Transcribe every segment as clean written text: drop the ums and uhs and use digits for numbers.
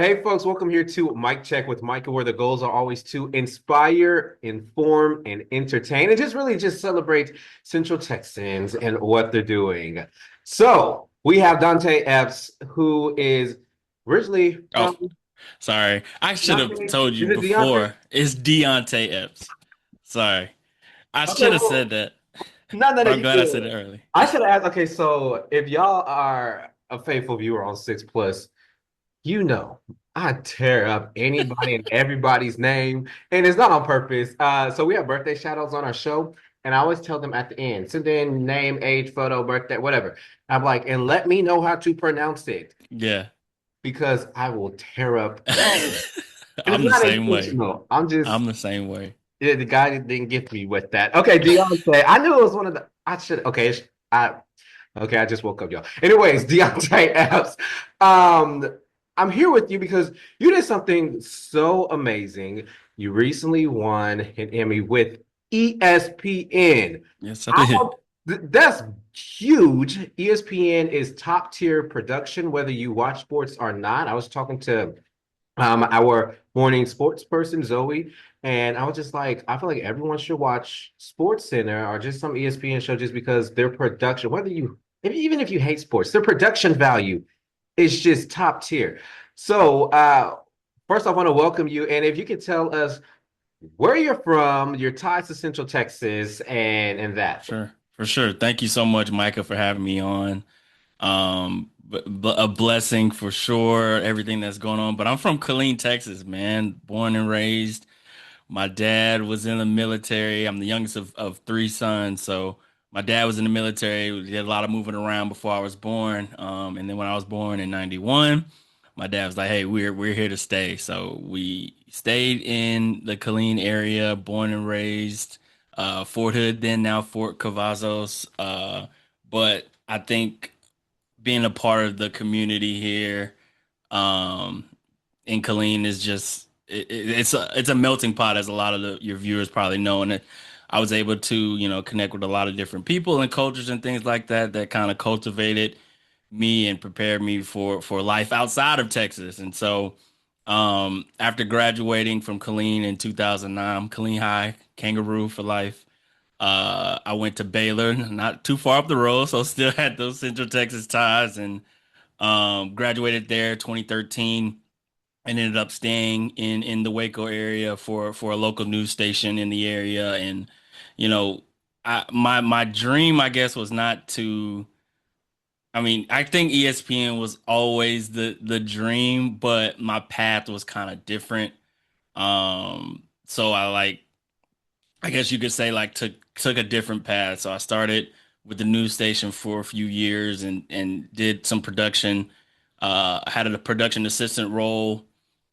Hey folks, welcome here to Mic Check with Micah, where the goals are always to inspire, inform, and entertain, and just celebrate Central Texans and what they're doing. So we have Deonte Epps, who is originally Oh, from sorry. I should have Deontay. told you Is it Deontay? before. It's Deonte Epps. Sorry. I Okay, should have well, said that, no, but I'm you glad I said good. it early. I should have asked. Okay, so if y'all are a faithful viewer on Six Plus, you know, I tear up anybody and everybody's name, and it's not on purpose. So we have birthday shout outs on our show, and I always tell them at the end, send in name, age, photo, birthday, whatever. I'm like, and let me know how to pronounce it Yeah. because I will tear up. And it's I'm the not same way. intentional. I'm just I'm the same way. yeah, the guy didn't gift me with that. Okay, Deontay. I knew it was one of the. I should. Okay, I okay. I just woke up, y'all. Anyways, Deontay Epps. Um, I'm here with you because you did something so amazing. You recently won an Emmy with ESPN. Yes, I I did. that's huge. ESPN is top tier production, whether you watch sports or not. I was talking to our morning sports person, Zoe. And I was just like, I feel like everyone should watch Sports Center or just some ESPN show just because their production, whether you, even if you hate sports, their production value is just top tier. So, first, I want to welcome you. And if you could tell us where you're from, your ties to Central Texas, and that. For sure. Thank you so much, Micah, for having me on. A blessing for sure, everything that's going on. But I'm from Killeen, Texas, man. Born and raised. My dad was in the military. I'm the youngest of three sons. So my dad was in the military. We did a lot of moving around before I was born. And then when I was born in 91, my dad was like, hey, we're here to stay. So we stayed in the Killeen area, born and raised, Fort Hood, then now Fort Cavazos. But I think being a part of the community here, um, in Killeen is just it's a melting pot, as a lot of your viewers probably know, and I was able to connect with a lot of different people and cultures and things like that that kind of cultivated me and prepared me for life outside of Texas. And so after graduating from Killeen in 2009, I'm Killeen High, Kangaroo for life. I went to Baylor, not too far up the road, so still had those Central Texas ties, and graduated there 2013 and ended up staying in the Waco area for a local news station in the area. And you know, my dream, I guess, was not to. I mean, I think ESPN was always the dream, but my path was kind of different. So I guess you could say, like, took a different path. So I started with the news station for a few years and did some production. I had a production assistant role,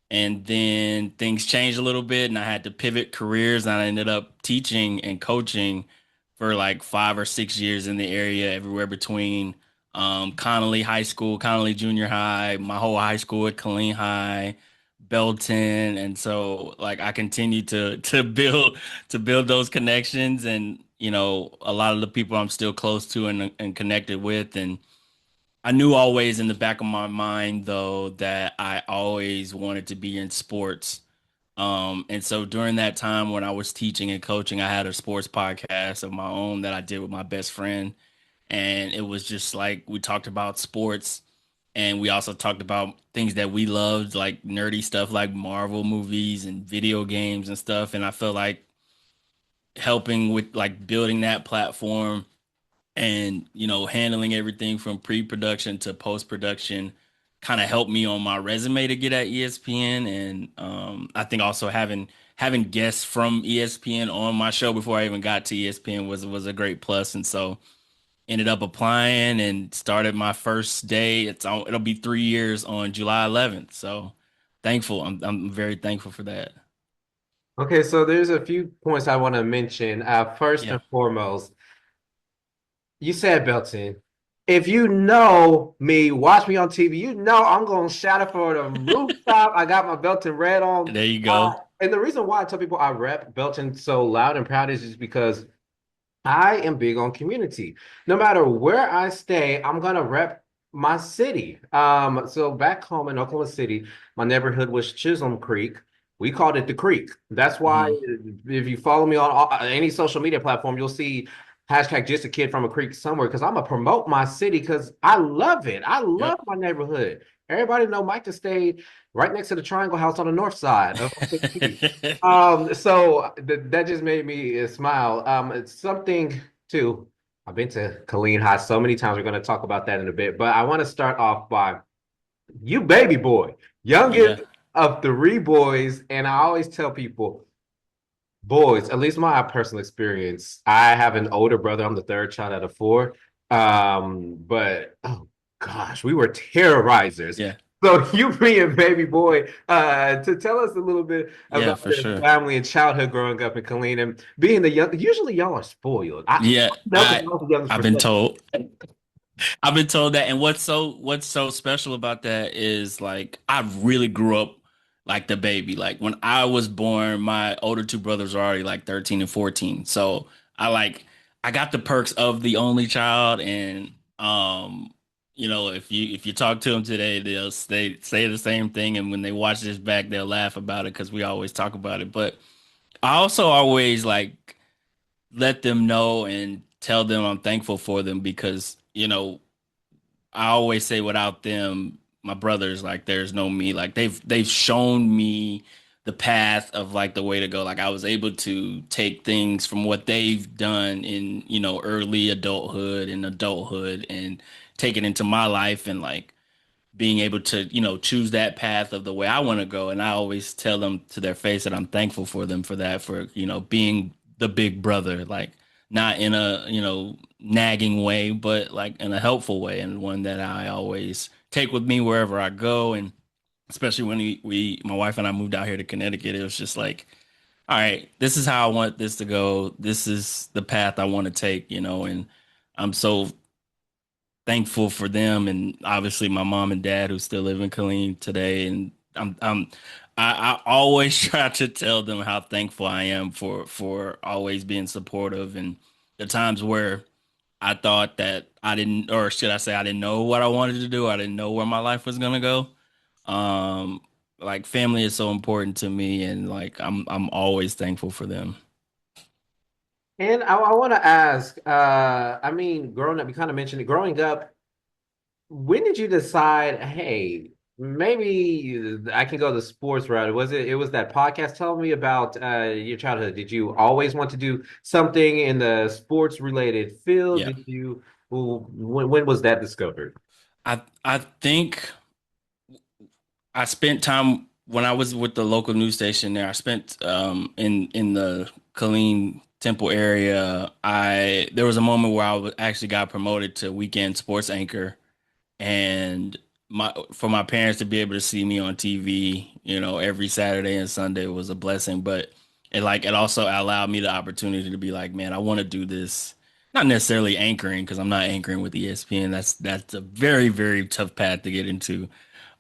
and then things changed a little bit and I had to pivot careers, and I ended up teaching and coaching for like 5 or 6 years in the area, everywhere between Connolly High School, Connolly Junior High, my whole high school at Killeen High, Belton. And so like I continued to build those connections, and a lot of the people I'm still close to and connected with. And I knew always in the back of my mind, though, that I always wanted to be in sports. And so during that time when I was teaching and coaching, I had a sports podcast of my own that I did with my best friend. And it was just like we talked about sports, and we also talked about things that we loved, like nerdy stuff like Marvel movies and video games and stuff. And I felt like helping with like building that platform and handling everything from pre-production to post-production kind of helped me on my resume to get at ESPN. And I think also having guests from ESPN on my show before I even got to ESPN was a great plus. And so ended up applying and started my first day. It'll be 3 years on July 11th. So thankful. I'm very thankful for that. Okay, so there's a few points I want to mention. First Yeah. and foremost, you said Belton. If you know me, watch me on TV, you know I'm gonna shout it for the rooftop. I got my Belton red on. There you go. And the reason why I tell people I rep Belton so loud and proud is just because I am big on community. No matter where I stay, I'm gonna rep. my city. So back home in Oklahoma City, my neighborhood was Chisholm Creek. We called it the Creek. That's why Hmm. if you follow me on any social media platform, you'll see hashtag just a kid from a creek somewhere because I'm gonna promote my city because I love it. I love Yep. my neighborhood. Everybody know Micah stayed right next to the Triangle House on the north side of 15th. So that just made me smile. It's something too. I've been to Killeen High so many times. We're going to talk about that in a bit, but I want to start off by you, baby boy, Yeah. youngest of three boys, and I always tell people, boys, at least my personal experience. I have an older brother. I'm the third child out of four. But oh gosh, we were terrorizers. Yeah. So you being baby boy, to tell us a little bit Yeah, about for your sure. family and childhood growing up in Killeen and being the young. Usually, y'all are spoiled. I Yeah, know because I was the youngest I've for been so. told. I've been told that, and what's so special about that is like I really grew up like the baby. Like when I was born, my older two brothers were already like 13 and 14. So I got the perks of the only child, and if you talk to them today, they'll say the same thing, and when they watch this back, they'll laugh about it because we always talk about it. But I also always like let them know and tell them I'm thankful for them because I always say without them, my brothers, like there's no me. Like they've shown me the path of like the way to go. Like I was able to take things from what they've done in, early adulthood and take it into my life and like being able to, choose that path of the way I want to go. And I always tell them to their face that I'm thankful for them for that, for, being the big brother, like not in a, nagging way, but like in a helpful way and one that I always take with me wherever I go. And especially when my wife and I moved out here to Connecticut, it was just like, all right, this is how I want this to go. This is the path I want to take, and I'm so thankful for them and obviously my mom and dad who still live in Killeen today. And I always try to tell them how thankful I am for always being supportive and the times where I thought that I didn't, or should I say I didn't know what I wanted to do. I didn't know where my life was gonna go. Um, like family is so important to me and like I'm always thankful for them. And I want to ask, I mean, growing up, you kind of mentioned it. Growing up, when did you decide, hey, maybe I can go the sports route? It was that podcast? Tell me about your childhood. Did you always want to do something in the sports related field? Yeah. Did you, when was that discovered? I think I spent time when I was with the local news station there. I spent in the Killeen Temple area. I There was a moment where actually got promoted to weekend sports anchor, and my parents to be able to see me on TV, every Saturday and Sunday was a blessing. But it also allowed me the opportunity to be like, man, I want to do this. Not necessarily anchoring because I'm not anchoring with ESPN. That's a very very tough path to get into,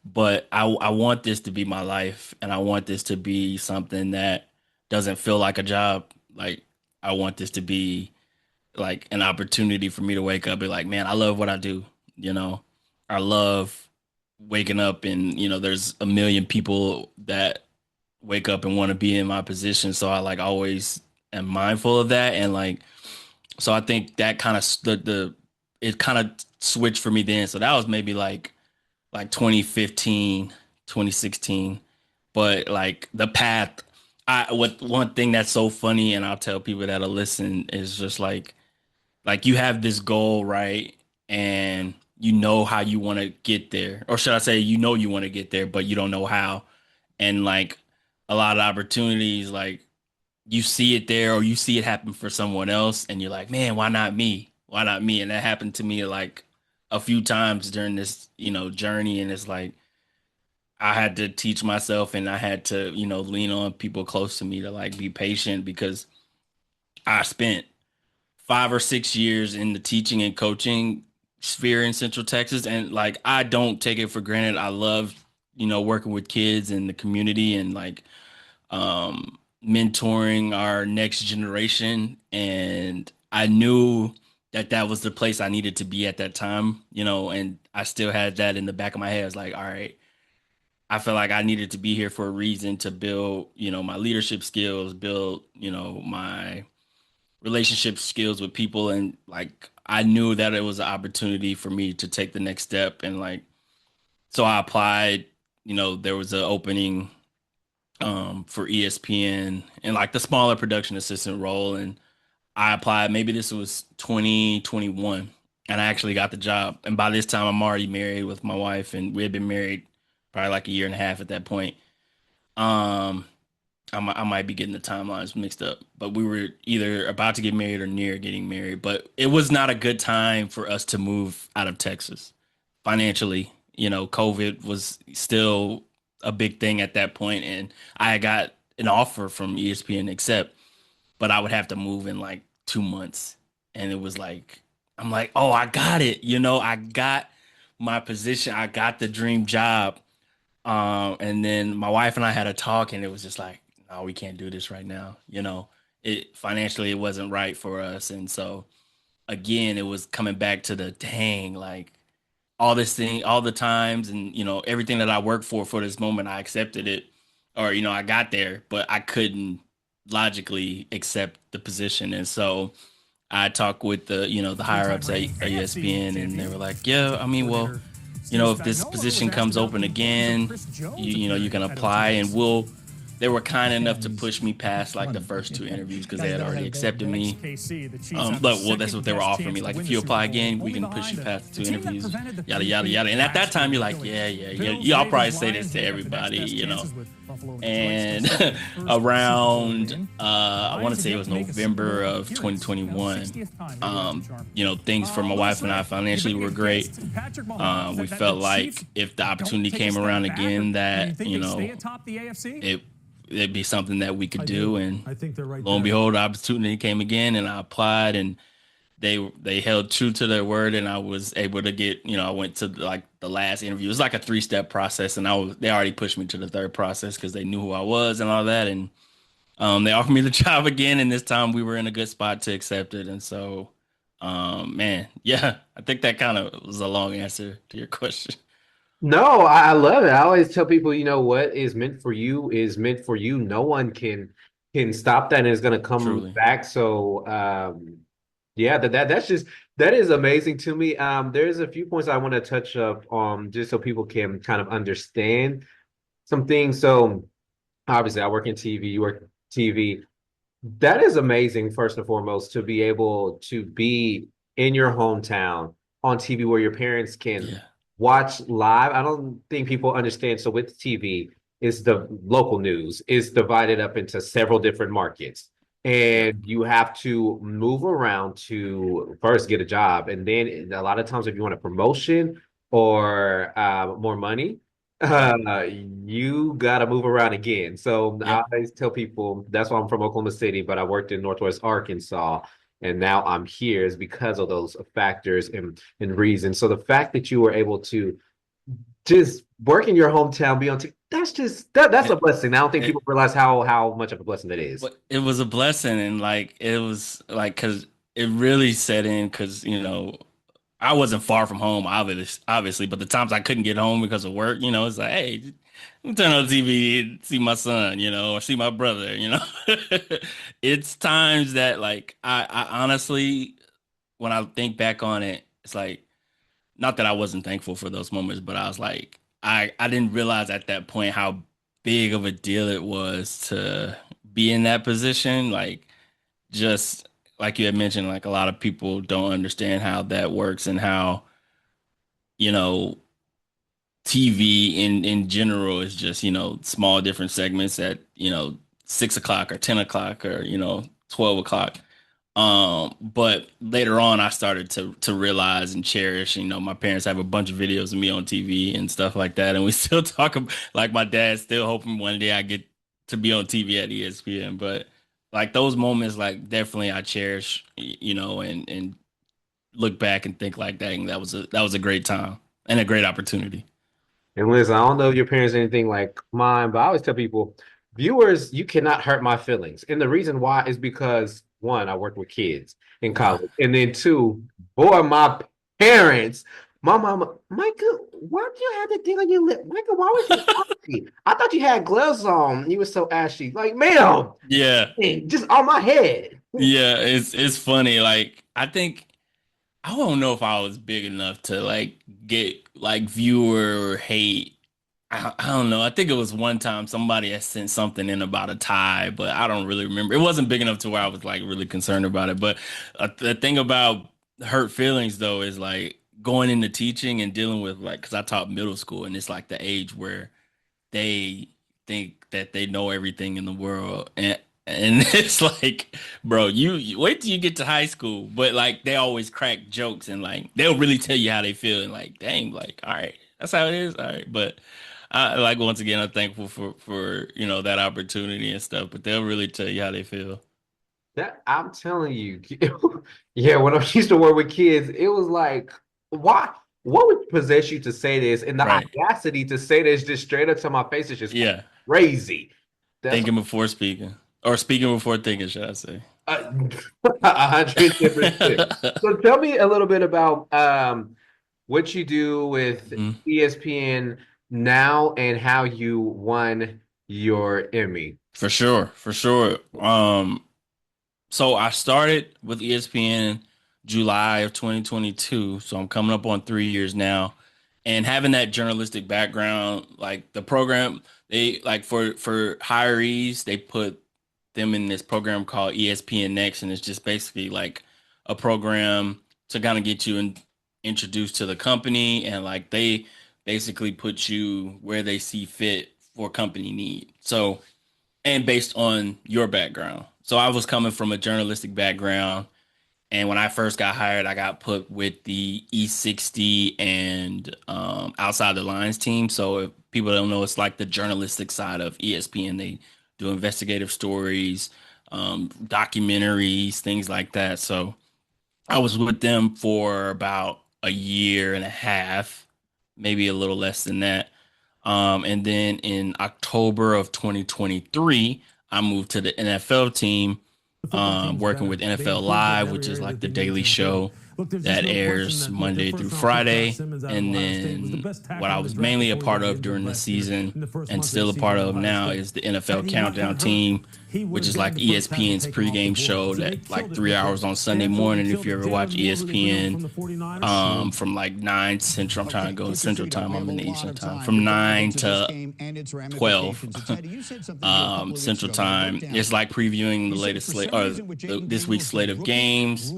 but I want this to be my life and I want this to be something that doesn't feel like a job. Like I want this to be like an opportunity for me to wake up and be like, man, I love what I do. You know, I love waking up and, there's a million people that wake up and want to be in my position. So I like always am mindful of that. And like, so I think that kind of it kind of switched for me then. So that was maybe like 2015, 2016. But like the path, what one thing that's so funny, and I'll tell people that'll listen is just like you have this goal, right? And you know how you want to get there. Or should I say you want to get there, but you don't know how. And like a lot of opportunities, like you see it there or you see it happen for someone else and you're like, man, why not me? Why not me? And that happened to me like a few times during this, journey. And it's like I had to teach myself and I had to, lean on people close to me to like be patient because I spent 5 or 6 years in the teaching and coaching sphere in Central Texas. And like, I don't take it for granted. I love, working with kids in the community and like, mentoring our next generation. And I knew that was the place I needed to be at that time, and I still had that in the back of my head. I was like, all right, I felt like I needed to be here for a reason to build, my leadership skills, build, my relationship skills with people. And like, I knew that it was an opportunity for me to take the next step. And like, so I applied, there was an opening for ESPN and like the smaller production assistant role. And I applied, maybe this was 2021, and I actually got the job. And by this time, I'm already married with my wife, and we had been married probably like a year and a half at that point. Um, I might be getting the timelines mixed up, but we were either about to get married or near getting married. But it was not a good time for us to move out of Texas financially. COVID was still a big thing at that point, and I got an offer from ESPN to accept, but I would have to move in like 2 months. And it was like, I'm like, oh, I got it. I got my position. I got the dream job. And then my wife and I had a talk, and it was just like, no, we can't do this right now. It financially it wasn't right for us. And so again, it was coming back to the dang, like all this thing, all the times, and everything that I worked for this moment, I accepted it, or I got there, but I couldn't logically accept the position. And so I talked with the higher ups at ESPN, and they were like, yeah, I mean, well, if this position comes open again, you can apply, and they were kind enough to push me past like the first two interviews because they had already accepted me. But well, that's what they were offering me. Like, if you apply again, we can push you past the two interviews, yada yada yada. And at that time, you're like, yeah, yeah, yeah. Y'all Y'all probably say this to everybody. And around I want to say it was November of 2021. Things for my wife and I financially were great. We felt like if the opportunity came around again, that it'd be something that we could do. And lo and behold, the opportunity came again, and I applied, and they held true to their word, and I was able to get, I went to like the last interview. It was like a 3-step process, and they already pushed me to the third process because they knew who I was and all that. And they offered me the job again, and this time we were in a good spot to accept it. And so, man, yeah, I think that kind of was a long answer to your question. No, I love it. I always tell people, what is meant for you is meant for you. No one can stop that, and it's gonna come Truly. back. So yeah, that is amazing to me. There's a few points I want to touch up just so people can kind of understand some things. So obviously I work in TV, you work in TV. That is amazing, first and foremost, to be able to be in your hometown on TV where your parents can Yeah. watch live. I don't think people understand. So with TV, is the local news is divided up into several different markets. Yep. And you have to move around to first get a job. And then a lot of times, if you want a promotion or more money, you got to move around again. So I Yep. always tell people that's why I'm from Oklahoma City, but I worked in Northwest Arkansas, and now I'm here is because of those factors and reasons. So the fact that you were able to just work in your hometown, be on TV, that's a It, blessing. I don't think people it, realize how much of a blessing that is. but it was a blessing, and like it was like because it really set in because I wasn't far from home, obviously, but the times I couldn't get home because of work, it's like, hey, let me turn on the TV and see my son, or see my brother. It's times that like I honestly, when I think back on it, it's like not that I wasn't thankful for those moments, but I was like, I didn't realize at that point how big of a deal it was to be in that position. Like just like you had mentioned, like a lot of people don't understand how that works and how, you know, TV in general is just, small different segments at, 6 o'clock or 10 o'clock or, 12 o'clock. But later on I started to realize and cherish, my parents have a bunch of videos of me on TV and stuff like that. And we still talk about like my dad's still hoping one day I get to be on TV at ESPN. But like those moments, like definitely I cherish, and look back and think like, dang, that was a great time and a great opportunity. And listen, I don't know if your parents are anything like mine, but I always tell people, viewers, you cannot hurt my feelings. And the reason why is because one, I worked with kids in college, and then two, boy, my parents, my mama, Micah, why did you have that thing on your lip? Micah, why was you ashy? I thought you had gloves on. You were so ashy. Like, ma'am, Yeah. just on my head. Yeah, it's funny. Like I think I don't know if I was big enough to like get like viewer hate. I don't know. I think it was one time somebody had sent something in about a tie, but I don't really remember. It wasn't big enough to where I was like really concerned about it. But the thing about hurt feelings though is like going into teaching and dealing with like because I taught middle school and it's like the age where they think that they know everything in the world and it's like bro you wait till you get to high school but like they always crack jokes and like they'll really tell you how they feel and like dang like all right that's how it is all right but I like once again I'm thankful for you know that opportunity and stuff but they'll really tell you how they feel. That I'm telling you, yeah, when I used to work with kids, it was like, why? What would possess you to say this? And the Right. audacity to say this just straight up to my face is just Yeah, crazy. That's thinking before speaking or speaking before thinking should I say. 110%. So tell me a little bit about what you do with Mhm. ESPN now and how you won your Emmy. For sure, for sure. So I started with ESPN July of 2022. So I'm coming up on 3 years now. And having that journalistic background, like the program, they like for hirees, they put them in this program called ESPN Next, and it's just basically like a program to kind of get you introduced to the company, and like they basically put you where they see fit for company need. So and based on your background. So I was coming from a journalistic background, and when I first got hired, I got put with the E60 and Outside the Lines team. So if people don't know, it's like the journalistic side of ESPN. They do investigative stories, documentaries, things like that. So I was with them for about a year and a half, maybe a little less than that. And then in October of 2023, I moved to the NFL team, working with NFL Live, which is like the daily show that airs Monday through Friday. And then what I was mainly a part of during the season and still a part of now is the NFL Countdown team, which is like ESPN's pregame show that like 3 hours on Sunday morning. If you ever watch ESPN, from like 9 Central, I'm trying to go Central Time, I'm in the Eastern Time, from 9 to 12 Central Time. It's like previewing the latest slate or this week's slate of games.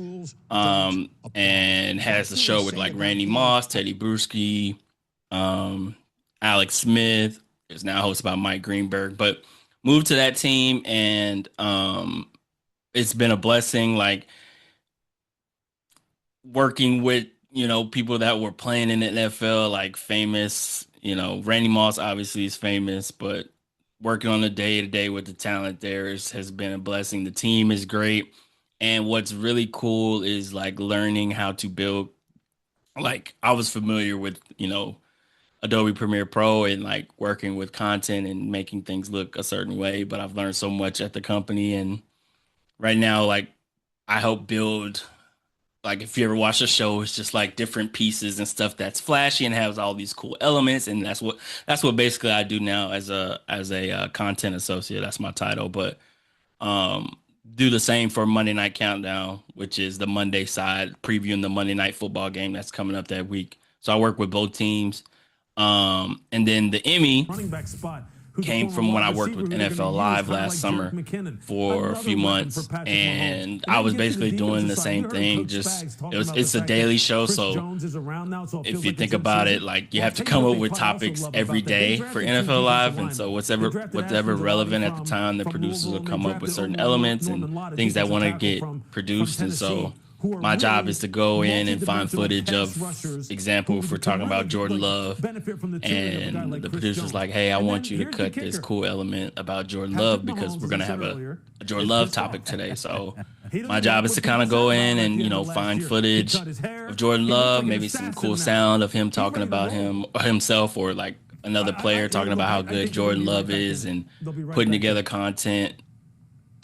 And has a show with like Randy Moss, Teddy Bruschi, Alex Smith. Is now hosted by Mike Greenberg, but moved to that team and it's been a blessing. Like working with people that were playing in the NFL, like famous. Randy Moss obviously is famous, but working on the day to day with the talent there has been a blessing. The team is great. And what's really cool is like learning how to build. Like I was familiar with, Adobe Premiere Pro and like working with content and making things look a certain way, but I've learned so much at the company. And right now, like I help build, like if you ever watch a show, it's just like different pieces and stuff that's flashy and has all these cool elements. And that's what basically I do now as a content associate. That's my title. But um, do the same for Monday Night Countdown, which is the Monday side, previewing the Monday Night Football game that's coming up that week. So I work with both teams. And then the Emmy came from when I worked with NFL Live last summer for a few months, and I was basically doing the same thing. Just it's a daily show, so if you think about it, like you have to come up with topics every day for NFL Live, and so whatever relevant at the time, the producers will come up with certain elements and things that want to get produced, and so my job is to go in and find footage of, example, if we're talking about Jordan Love, and the producer's like, hey, I want you to cut this cool element about Jordan Love because we're going to have a Jordan Love topic today. So my job is to kind of go in and, find footage of Jordan Love, maybe some cool sound of him talking about himself or like another player talking about how good Jordan Love is and putting together content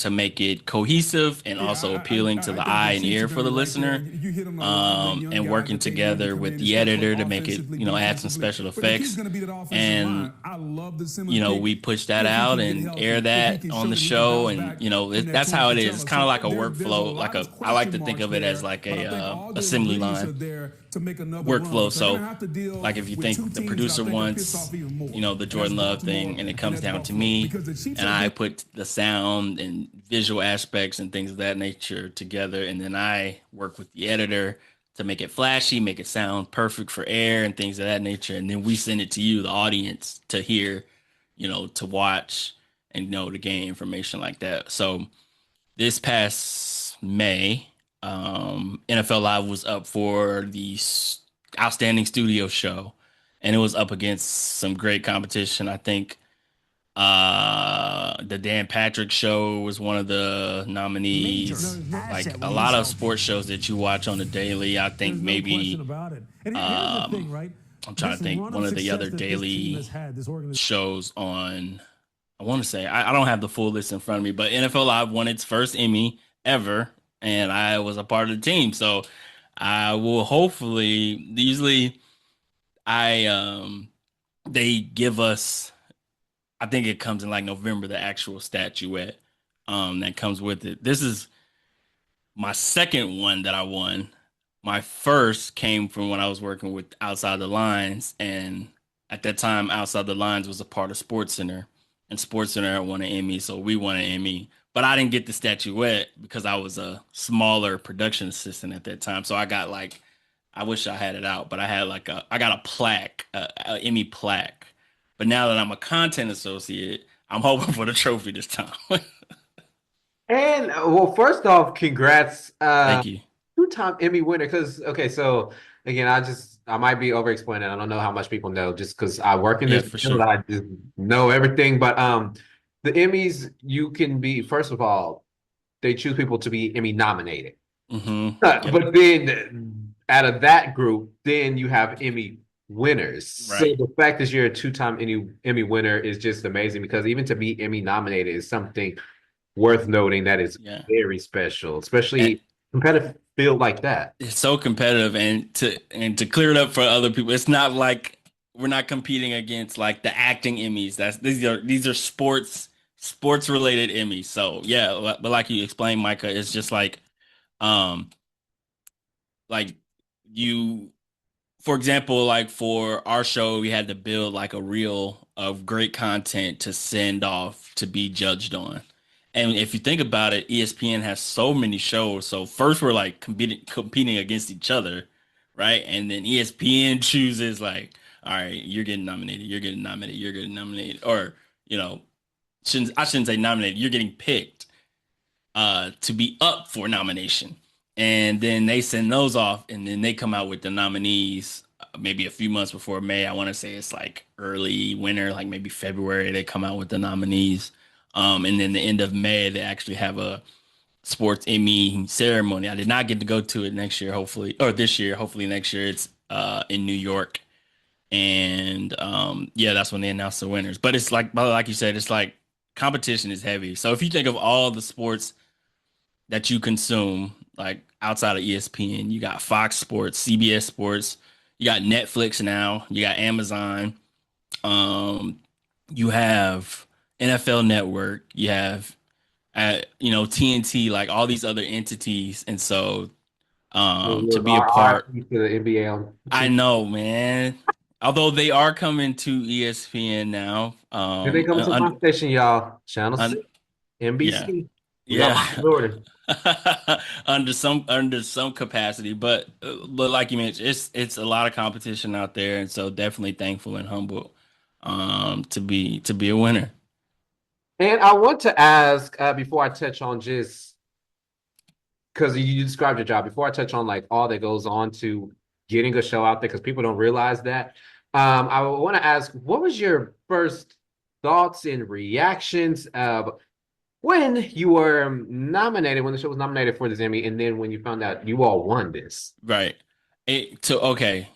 to make it cohesive and Yeah, also appealing to I the think eye your and seats are ear for the very right there. listener. You hit them. A lot of the young And guys working that came in together can come with in and the start play editor to make it, offensively, add some defensively. special But the key's effects. going to be that offensive And line. I love the Simmons pick we push that if he out can get and air healthy, if he that can on show the that he can show. bounce And, back from that that's torn how it is. It's patella. kind of So like a there's a workflow, lot of I like to question think marks of it as there, like but I think all the assembly ingredients are line there to make another run workflow. because they're going So to have to deal like if you with two think the teams that I producer think are pissed wants, off even more. the And that's Jordan Love Baltimore thing and it and comes that's down to Buffalo me because the Chiefs and are I good. put the sound and visual aspects and things of that nature together. And then I work with the editor to make it flashy, make it sound perfect for air and things of that nature. And then we send it to you, the audience, to hear, to watch and to gain information like that. So this past May, NFL Live was up for the Outstanding Studio Show, and it was up against some great competition. I think the Dan Patrick Show was one of the nominees. Like a lot of sports shows that you watch on the daily. I think There's no question maybe about it. And here's the thing, right? I'm trying to think one of the other daily shows on. I want to say I don't have the full list in front of me, but NFL Live won its first Emmy ever, and I was a part of the team. So I will hopefully. Usually, I they give us. I think it comes in like November, the actual statuette that comes with it. This is my second one that I won. My first came from when I was working with Outside the Lines, and at that time, Outside the Lines was a part of SportsCenter, and SportsCenter won an Emmy, so we won an Emmy. But I didn't get the statuette because I was a smaller production assistant at that time. So I got like, I wish I had it out, but I got a plaque, a Emmy plaque. But now that I'm a content associate, I'm hoping for the trophy this time. And well, first off, congrats, Thank you. two-time Emmy winner. Because okay, so again, I might be over-explaining. I don't know how much people know just because I work in Yeah, this for field. sure. I just know everything. But the Emmys, you can be first of all, they choose people to be Emmy nominated. Yep. But then out of that group, then you have Emmy winners. So Right. the fact that you're a two-time Emmy winner is just amazing because even to be Emmy nominated is something worth noting that is Yeah. very special, And especially competitive field like that. it's so competitive, and to clear it up for other people, it's not like we're not competing against like the acting Emmys. These are sports related Emmys. So yeah, but like you explained, Micah, it's just um like you for example, like for our show, we had to build like a reel of great content to send off to be judged on. And if you think about it, ESPN has so many shows. So first we're like competing against each other, right? And then ESPN chooses like, all right, you're getting nominated, you're getting nominated, you're getting nominated, or you know, I shouldn't say nominated, you're getting picked to be up for nomination. And then they send those off, and then they come out with the nominees maybe a few months before May. I want to say it's like early winter, like maybe February, they come out with the nominees. And then the end of May, they actually have a sports Emmy ceremony. I did not get to go to it next year, hopefully, or this year, hopefully next year. It's in New York. And yeah, that's when they announce the winners. But it's like you said, it's like competition is heavy. So if you think of all the sports that you consume, like outside of ESPN, you got Fox Sports, CBS Sports, you got Netflix now, you got Amazon, um, you have NFL Network, you have TNT, like all these other entities, and so to be a Our part, to the NBA on I know, man. Although they are coming to ESPN now, Then they come to my station, y'all. Channel un, 6, yeah, NBC. We got yeah. Michael Jordan. Under some capacity, but like you mentioned, it's a lot of competition out there, and so definitely thankful and humble to be a winner. And I want to ask before I touch on just because you described your job, before I touch on like all that goes on to getting a show out there, because people don't realize that. I want to ask, what was your first thoughts and reactions when you were nominated, when the show was nominated for this Emmy, and then when you found out you all won this? Right. Okay.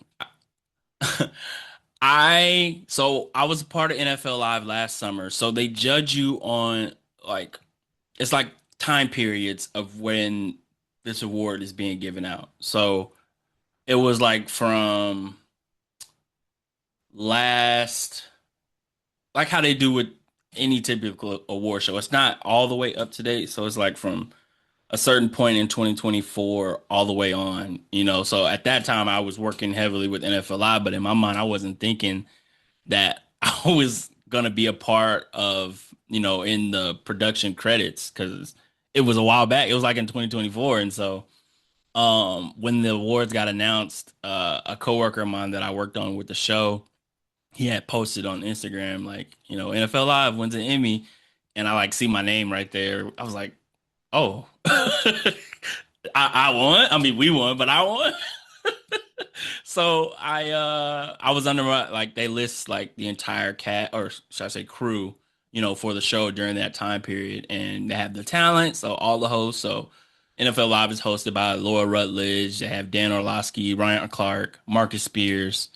I was a part of NFL Live last summer, so they judge you on like it's like time periods of when this award is being given out. So it was like from last, like how they do with any typical award show. It's not all the way up to date. So it's like from a certain point in 2024 all the way on, So at that time, I was working heavily with NFL Live, but in my mind, I wasn't thinking that I was gonna be a part of, in the production credits because it was a while back. It was like in 2024, and so when the awards got announced, a coworker of mine that I worked on with the show, he had posted on Instagram like, NFL Live wins an Emmy, and I like see my name right there. I was like, oh, I won. I mean, we won, but I won. So I was under like they list like the entire cat or should I say crew, for the show during that time period, and they have the talent, so all the hosts. So NFL Live is hosted by Laura Rutledge. They have Dan Orlovsky, Ryan Clark, Marcus Spears,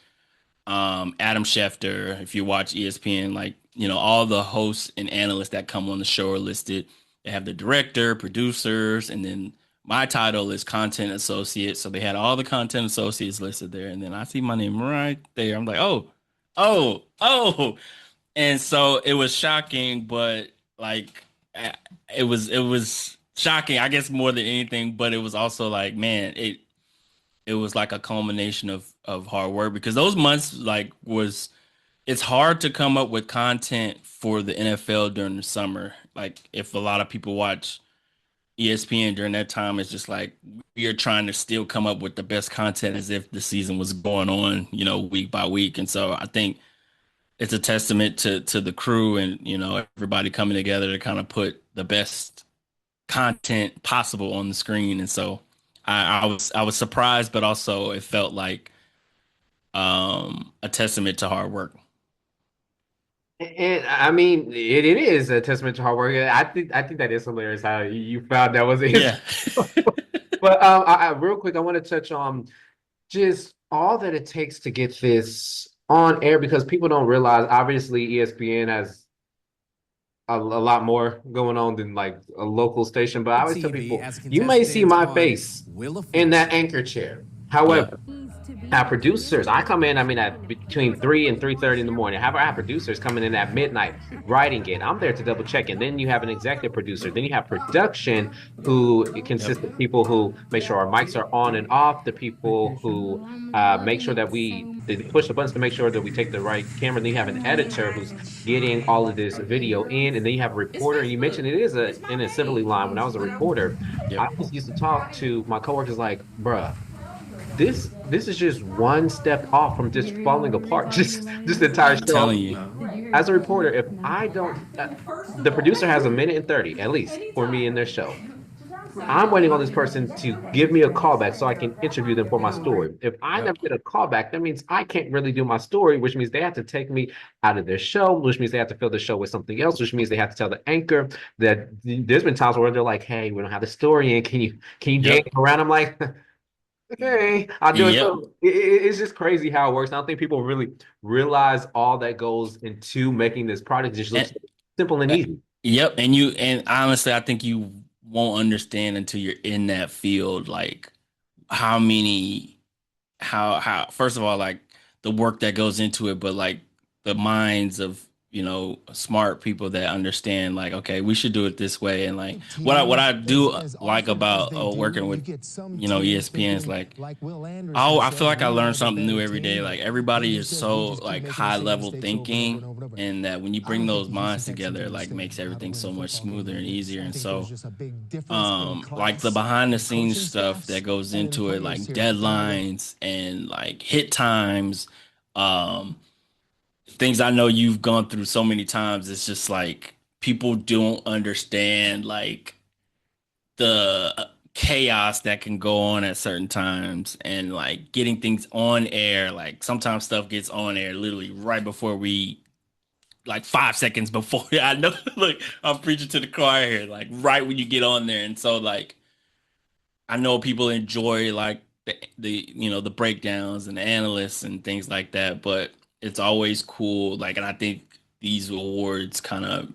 Adam Schefter. If you watch ESPN, like all the hosts and analysts that come on the show are listed. They have the director, producers, and then my title is content associate. So they had all the content associates listed there. And then I see my name right there. I'm like, oh, oh, oh. And so it was shocking, but like it was shocking, I guess more than anything, but it was also like, man, it was like a culmination of hard work because those months like was it's hard to come up with content for the NFL during the summer. Like if a lot of people watch ESPN during that time, it's just like we are trying to still come up with the best content as if the season was going on, week by week. And so I think it's a testament to the crew and everybody coming together to kind of put the best content possible on the screen. And so I was surprised, but also it felt like a testament to hard work. And I mean, it is a testament to hard work. I think that is hilarious how you found that was it. Yeah. But real quick, I want to touch on just all that it takes to get this on air because people don't realize. Obviously, ESPN has a lot more going on than like a local station. But I always tell people, you may see my face in that anchor chair. Yeah. However, our producers, I come in, I mean, at between 3 and 3:30 in the morning. However, our producers coming in at midnight, writing it. I'm there to double check. And then you have an executive producer. Then you have production who consists of people who make sure our mics are on and off, the people who make sure that they push the buttons to make sure that we take the right camera. Then you have an editor who's getting all of this video in. And then you have a reporter. And you mentioned it is in a civilly line. When I was a reporter, Yep. I always used to talk to my coworkers like, bruh, this is just one step off from just falling apart. Just the entire I'm show. telling you. As a reporter, if I don't, the producer has a minute and 30 at least for me in their show. I'm waiting on this person to give me a callback so I can interview them for my story. If I never get a callback, that means I can't really do my story, which means they have to take me out of their show, which means they have to fill the show with something else, which means they have to tell the anchor that there's been times where they're like, "Hey, we don't have the story in. Can you Yep. dance around?" I'm like, okay, I'll do it. Yep. So it's just crazy how it works. I don't think people really realize all that goes into making this product. It just looks simple and easy. Yep. And honestly, I think you won't understand until you're in that field, like how many, how, first of all, like the work that goes into it, but like the minds of, smart people that understand, like, okay, we should do it this way. And like what I do like about working with, ESPN is like, oh, I feel like I learn something new every day. Like everybody is so like high level thinking, and that when you bring those minds together, it like makes everything so much smoother and easier. And so, like the behind the scenes stuff that goes into it, like deadlines and like hit times, things I know you've gone through so many times. It's just like people don't understand like the chaos that can go on at certain times and like getting things on air. Like sometimes stuff gets on air literally right before we like 5 seconds before. I know, look, I'm preaching to the choir here, like right when you get on there. And so like I know people enjoy like the breakdowns and the analysts and things like that, but it's always cool. Like, and I think these awards kind of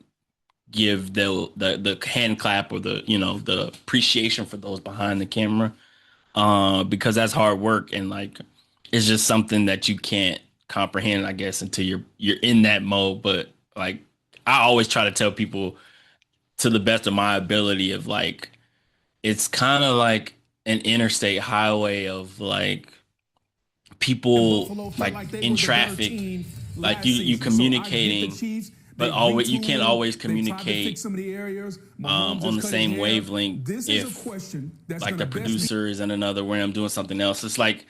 give the hand clap or the appreciation for those behind the camera, because that's hard work, and like it's just something that you can't comprehend, I guess, until you're in that mode. But like I always try to tell people to the best of my ability of like it's kind of like an interstate highway of like people like in traffic, like you communicating, but always you can't always communicate on the same wavelength if like the producer is in another room doing something else. It's like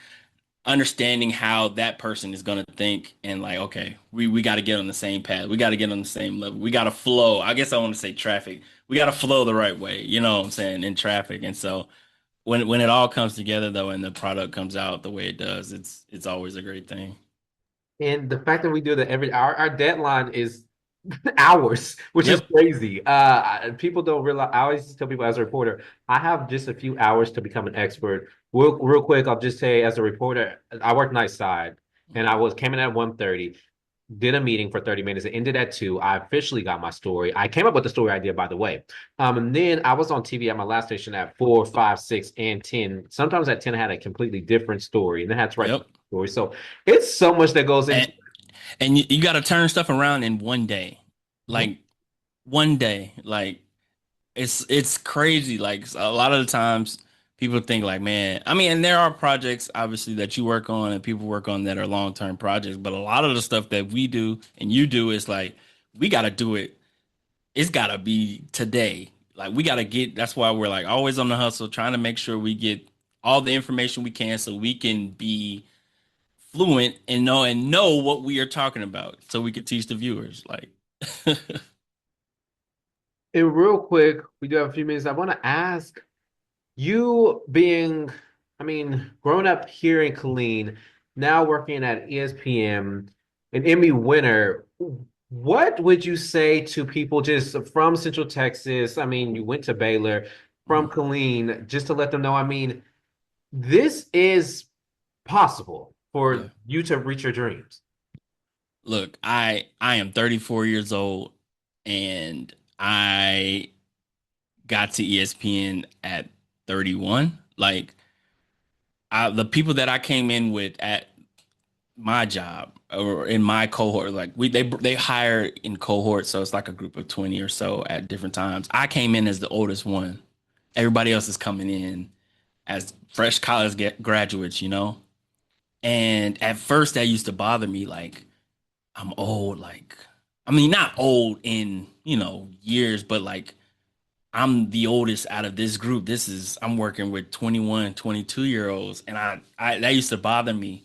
understanding how that person is going to think and like, okay, we got to get on the same path. We got to get on the same level. We got to flow. I guess I want to say traffic. We got to flow the right way. You know what I'm saying? In traffic. And so when it all comes together though, and the product comes out the way it does, it's always a great thing. And the fact that we do that our deadline is hours, which is Yep. crazy. People don't realize. I always tell people as a reporter, I have just a few hours to become an expert. Real quick, I'll just say as a reporter, I work night side, and came in at 1:30, did a meeting for 30 minutes. It ended at 2. I officially got my story. I came up with the story idea, by the way. And then I was on TV at my last station at 4, 5, 6, and 10. Sometimes at 10, I had a completely different story, and then I had to write the story. So it's so much that goes into. And you got to turn stuff around in one day, like one day. Like it's crazy. Like a lot of the times people think like, man, I mean, and there are projects obviously that you work on and people work on that are long-term projects, but a lot of the stuff that we do and you do is like, we got to do it. It's got to be today. Like we got to that's why we're like always on the hustle, trying to make sure we get all the information we can so we can be fluent and know what we are talking about so we could teach the viewers. Like And real quick, we do have a few minutes. I want to ask you growing up here in Killeen, now working at ESPN, an Emmy winner, what would you say to people just from Central Texas? I mean, you went to Baylor, from Killeen, just to let them know, this is possible for you to reach your dreams. Look, I am 34 years old and I got to ESPN at 31. Like the people that I came in with at my job or in my cohort, like they hire in cohorts, so it's like a group of 20 or so at different times. I came in as the oldest one. Everybody else is coming in as fresh college graduates, you know? And at first that used to bother me, like I'm old, like I mean not old in, years, but like I'm the oldest out of this group. I'm working with 21, 22-year-olds, and I that used to bother me.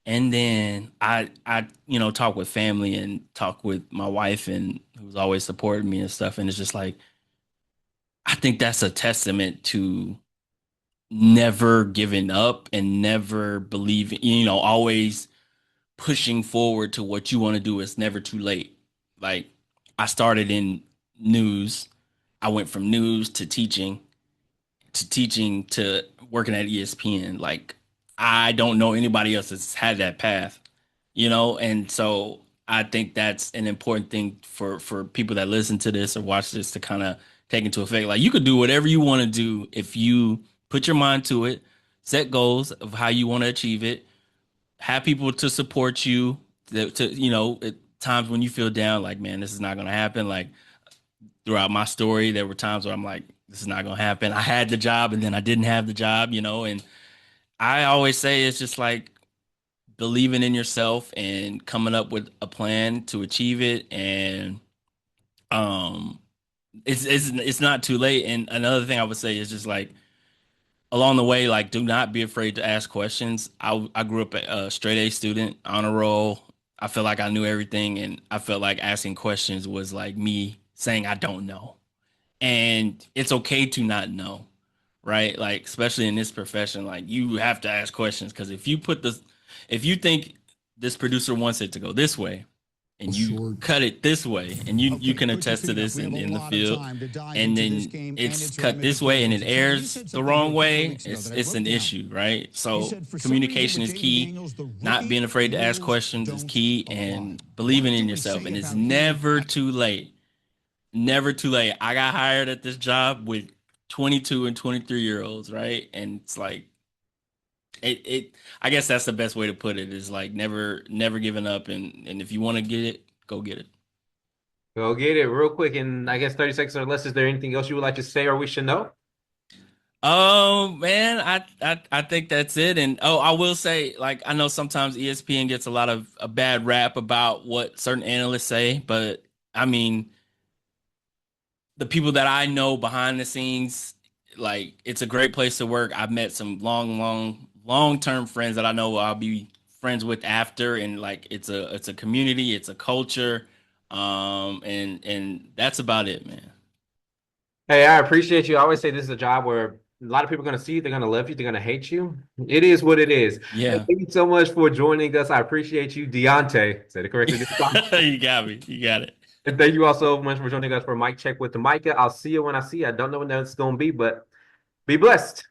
And then I talk with family and talk with my wife and who's always supported me and stuff. And it's just like, I think that's a testament to never giving up and never believing, always pushing forward to what you want to do. It's never too late. Like I started in news. I went from news to teaching to working at ESPN. Like I don't know anybody else that's had that path, and so I think that's an important thing for people that listen to this or watch this to kind of take into effect. Like you could do whatever you want to do if you put your mind to it, set goals of how you want to achieve it, have people to support you at times when you feel down, like, man, this is not going to happen. Like throughout my story, there were times where I'm like, this is not going to happen. I had the job and then I didn't have the job, and I always say it's just like believing in yourself and coming up with a plan to achieve it. And it's not too late. And another thing I would say is just like along the way, like do not be afraid to ask questions. I grew up a straight A student, honor roll. I felt like I knew everything, and I felt like asking questions was like me saying I don't know. And it's okay to not know, right? Like especially in this profession, like you have to ask questions, because if you think this producer wants it to go this way and you cut it this way, and you can attest to this in the field, and then it's cut this way and it airs the wrong way, it's an issue, right? So communication is key. Not being afraid to ask questions is key, and believing in yourself. And it's never too late never too late. I got hired at this job with 22 and 23-year-olds, right? And it's like it I guess that's the best way to put it is like never giving up, and if you want to get it, go get it. Go get it real quick. And I guess 30 seconds or less. Is there anything else you would like to say or we should know? Oh man, I think that's it. And I will say, like, I know sometimes ESPN gets a lot of a bad rap about what certain analysts say, but I mean, the people that I know behind the scenes, like, it's a great place to work. I've met some long-term friends that I know I'll be friends with after, and like, it's a community, it's a culture, and that's about it, man. Hey, I appreciate you. I always say this is a job where a lot of people are going to see you. They're going to love you. They're going to hate you. It is what it is. Hey, Yeah. thank you so much for joining us. I appreciate you, Deonte. Said it correctly this time. You got me. You got it. And thank you all so much for joining us for Mic Check with the Micah. I'll see you when I see you. I don't know when that's going to be, but be blessed.